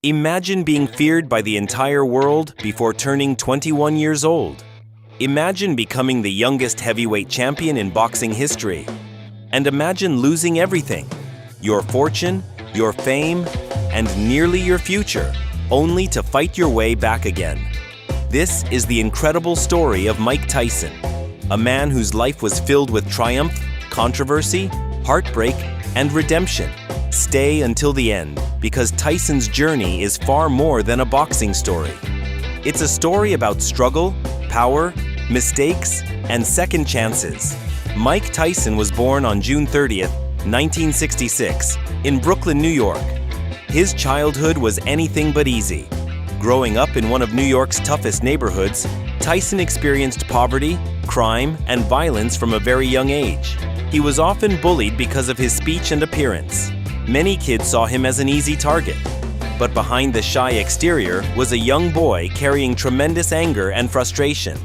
Imagine being feared by the entire world before turning 21 years old. Imagine becoming the youngest heavyweight champion in boxing history. And imagine losing everything: your fortune, your fame, and nearly your future, only to fight your way back again. This is the incredible story of Mike Tyson, a man whose life was filled with triumph, controversy, heartbreak, and redemption. Stay until the end, because Tyson's journey is far more than a boxing story. It's a story about struggle, power, mistakes, and second chances. Mike Tyson was born on June 30th, 1966, in Brooklyn, New York. His childhood was anything but easy. Growing up in one of New York's toughest neighborhoods, Tyson experienced poverty, crime, and violence from a very young age. He was often bullied because of his speech and appearance. Many kids saw him as an easy target. But behind the shy exterior was a young boy carrying tremendous anger and frustration.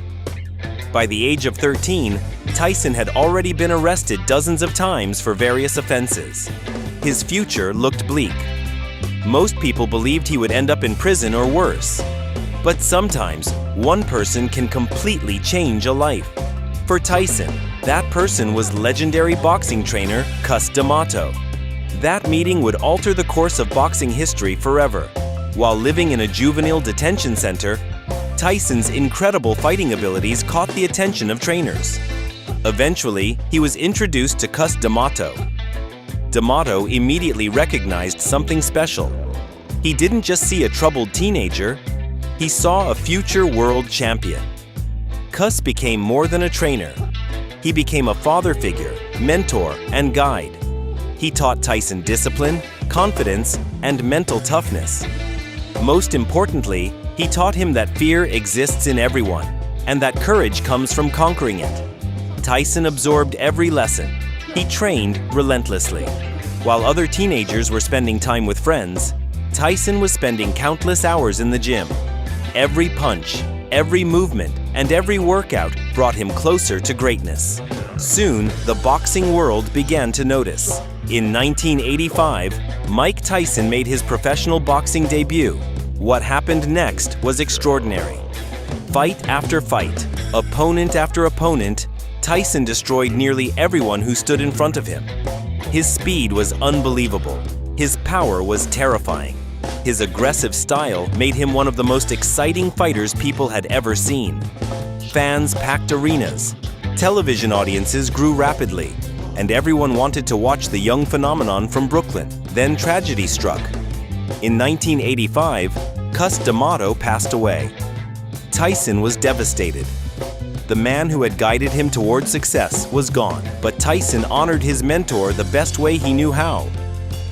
By the age of 13, Tyson had already been arrested dozens of times for various offenses. His future looked bleak. Most people believed he would end up in prison or worse. But sometimes, one person can completely change a life. For Tyson, that person was legendary boxing trainer Cus D'Amato. That meeting would alter the course of boxing history forever. While living in a juvenile detention center, Tyson's incredible fighting abilities caught the attention of trainers. Eventually, he was introduced to Cus D'Amato. D'Amato immediately recognized something special. He didn't just see a troubled teenager, he saw a future world champion. Cus became more than a trainer. He became a father figure, mentor, and guide. He taught Tyson discipline, confidence, and mental toughness. Most importantly, he taught him that fear exists in everyone, and that courage comes from conquering it. Tyson absorbed every lesson. He trained relentlessly. While other teenagers were spending time with friends, Tyson was spending countless hours in the gym. Every punch, every movement, and every workout brought him closer to greatness. Soon, the boxing world began to notice. In 1985, Mike Tyson made his professional boxing debut. What happened next was extraordinary. Fight after fight, opponent after opponent, Tyson destroyed nearly everyone who stood in front of him. His speed was unbelievable. His power was terrifying. His aggressive style made him one of the most exciting fighters people had ever seen. Fans packed arenas. Television audiences grew rapidly, and everyone wanted to watch the young phenomenon from Brooklyn. Then tragedy struck. In 1985, Cus D'Amato passed away. Tyson was devastated. The man who had guided him toward success was gone, but Tyson honored his mentor the best way he knew how.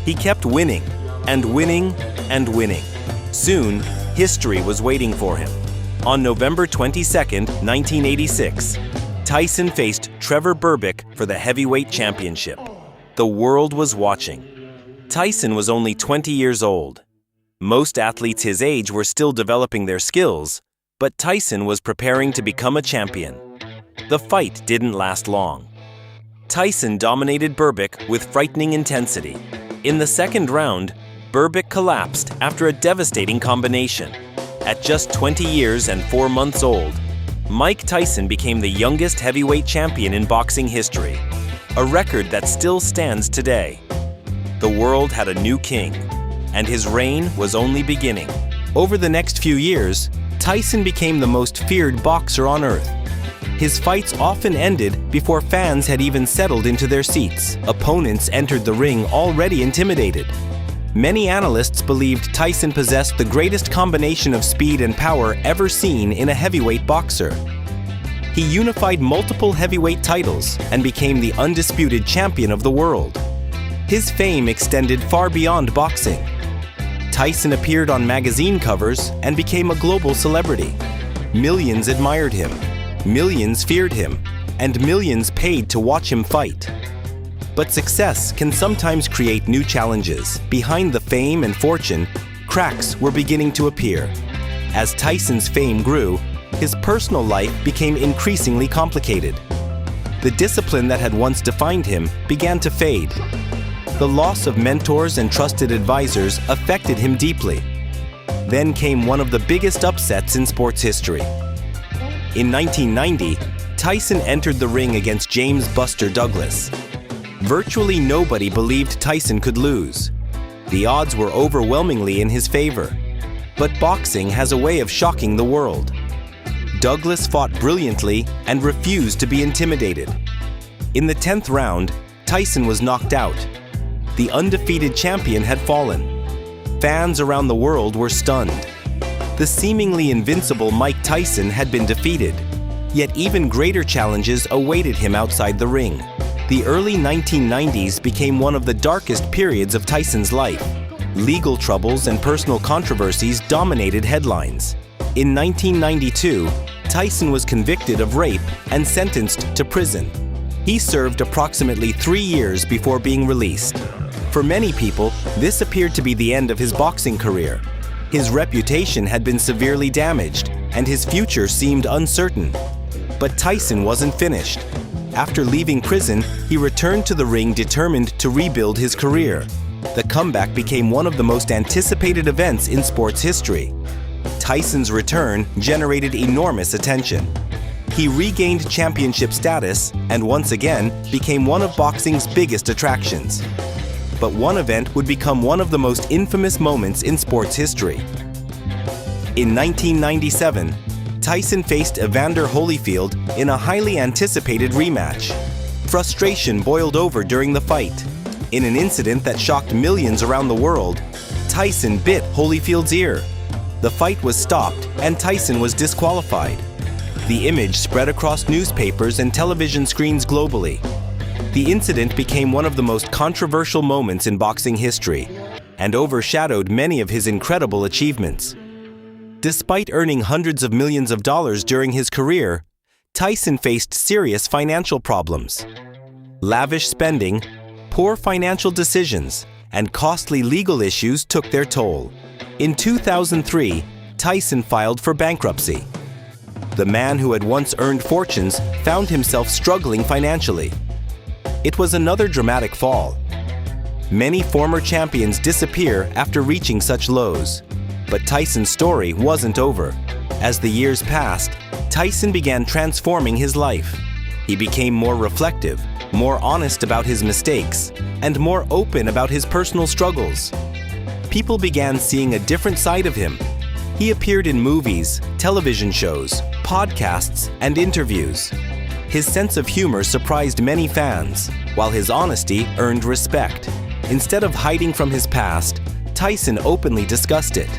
He kept winning, and winning, and winning. Soon, history was waiting for him. On November 22, 1986, Tyson faced Trevor Berbick for the heavyweight championship. The world was watching. Tyson was only 20 years old. Most athletes his age were still developing their skills, but Tyson was preparing to become a champion. The fight didn't last long. Tyson dominated Berbick with frightening intensity. In the second round, Berbick collapsed after a devastating combination. At just 20 years and 4 months old, Mike Tyson became the youngest heavyweight champion in boxing history, a record that still stands today. The world had a new king, and his reign was only beginning. Over the next few years, Tyson became the most feared boxer on earth. His fights often ended before fans had even settled into their seats. Opponents entered the ring already intimidated. Many analysts believed Tyson possessed the greatest combination of speed and power ever seen in a heavyweight boxer. He unified multiple heavyweight titles and became the undisputed champion of the world. His fame extended far beyond boxing. Tyson appeared on magazine covers and became a global celebrity. Millions admired him, millions feared him, and millions paid to watch him fight. But success can sometimes create new challenges. Behind the fame and fortune, cracks were beginning to appear. As Tyson's fame grew, his personal life became increasingly complicated. The discipline that had once defined him began to fade. The loss of mentors and trusted advisors affected him deeply. Then came one of the biggest upsets in sports history. In 1990, Tyson entered the ring against James "Buster" Douglas. Virtually nobody believed Tyson could lose. The odds were overwhelmingly in his favor. But boxing has a way of shocking the world. Douglas fought brilliantly and refused to be intimidated. In the 10th round, Tyson was knocked out. The undefeated champion had fallen. Fans around the world were stunned. The seemingly invincible Mike Tyson had been defeated. Yet even greater challenges awaited him outside the ring. The early 1990s became one of the darkest periods of Tyson's life. Legal troubles and personal controversies dominated headlines. In 1992, Tyson was convicted of rape and sentenced to prison. He served approximately 3 years before being released. For many people, this appeared to be the end of his boxing career. His reputation had been severely damaged, and his future seemed uncertain. But Tyson wasn't finished. After leaving prison, he returned to the ring determined to rebuild his career. The comeback became one of the most anticipated events in sports history. Tyson's return generated enormous attention. He regained championship status and once again became one of boxing's biggest attractions. But one event would become one of the most infamous moments in sports history. In 1997, Tyson faced Evander Holyfield in a highly anticipated rematch. Frustration boiled over during the fight. In an incident that shocked millions around the world, Tyson bit Holyfield's ear. The fight was stopped and Tyson was disqualified. The image spread across newspapers and television screens globally. The incident became one of the most controversial moments in boxing history and overshadowed many of his incredible achievements. Despite earning hundreds of millions of dollars during his career, Tyson faced serious financial problems. Lavish spending, poor financial decisions, and costly legal issues took their toll. In 2003, Tyson filed for bankruptcy. The man who had once earned fortunes found himself struggling financially. It was another dramatic fall. Many former champions disappear after reaching such lows. But Tyson's story wasn't over. As the years passed, Tyson began transforming his life. He became more reflective, more honest about his mistakes, and more open about his personal struggles. People began seeing a different side of him. He appeared in movies, television shows, podcasts, and interviews. His sense of humor surprised many fans, while his honesty earned respect. Instead of hiding from his past, Tyson openly discussed it.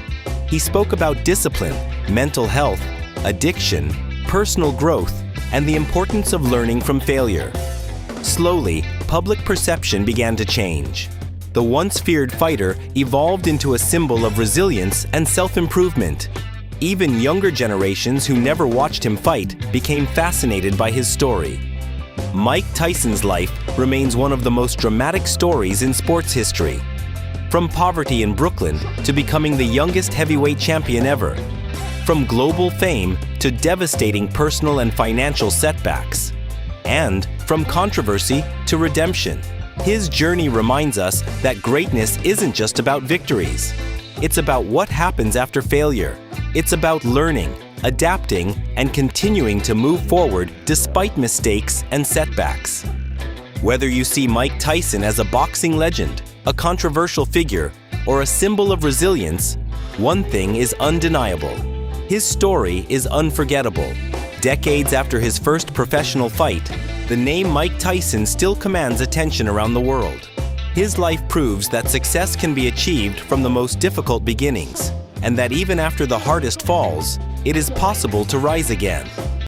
He spoke about discipline, mental health, addiction, personal growth, and the importance of learning from failure. Slowly, public perception began to change. The once feared fighter evolved into a symbol of resilience and self-improvement. Even younger generations who never watched him fight became fascinated by his story. Mike Tyson's life remains one of the most dramatic stories in sports history. From poverty in Brooklyn to becoming the youngest heavyweight champion ever. From global fame to devastating personal and financial setbacks. And from controversy to redemption. His journey reminds us that greatness isn't just about victories. It's about what happens after failure. It's about learning, adapting, and continuing to move forward despite mistakes and setbacks. Whether you see Mike Tyson as a boxing legend, a controversial figure, or a symbol of resilience, one thing is undeniable. His story is unforgettable. Decades after his first professional fight, the name Mike Tyson still commands attention around the world. His life proves that success can be achieved from the most difficult beginnings, and that even after the hardest falls, it is possible to rise again.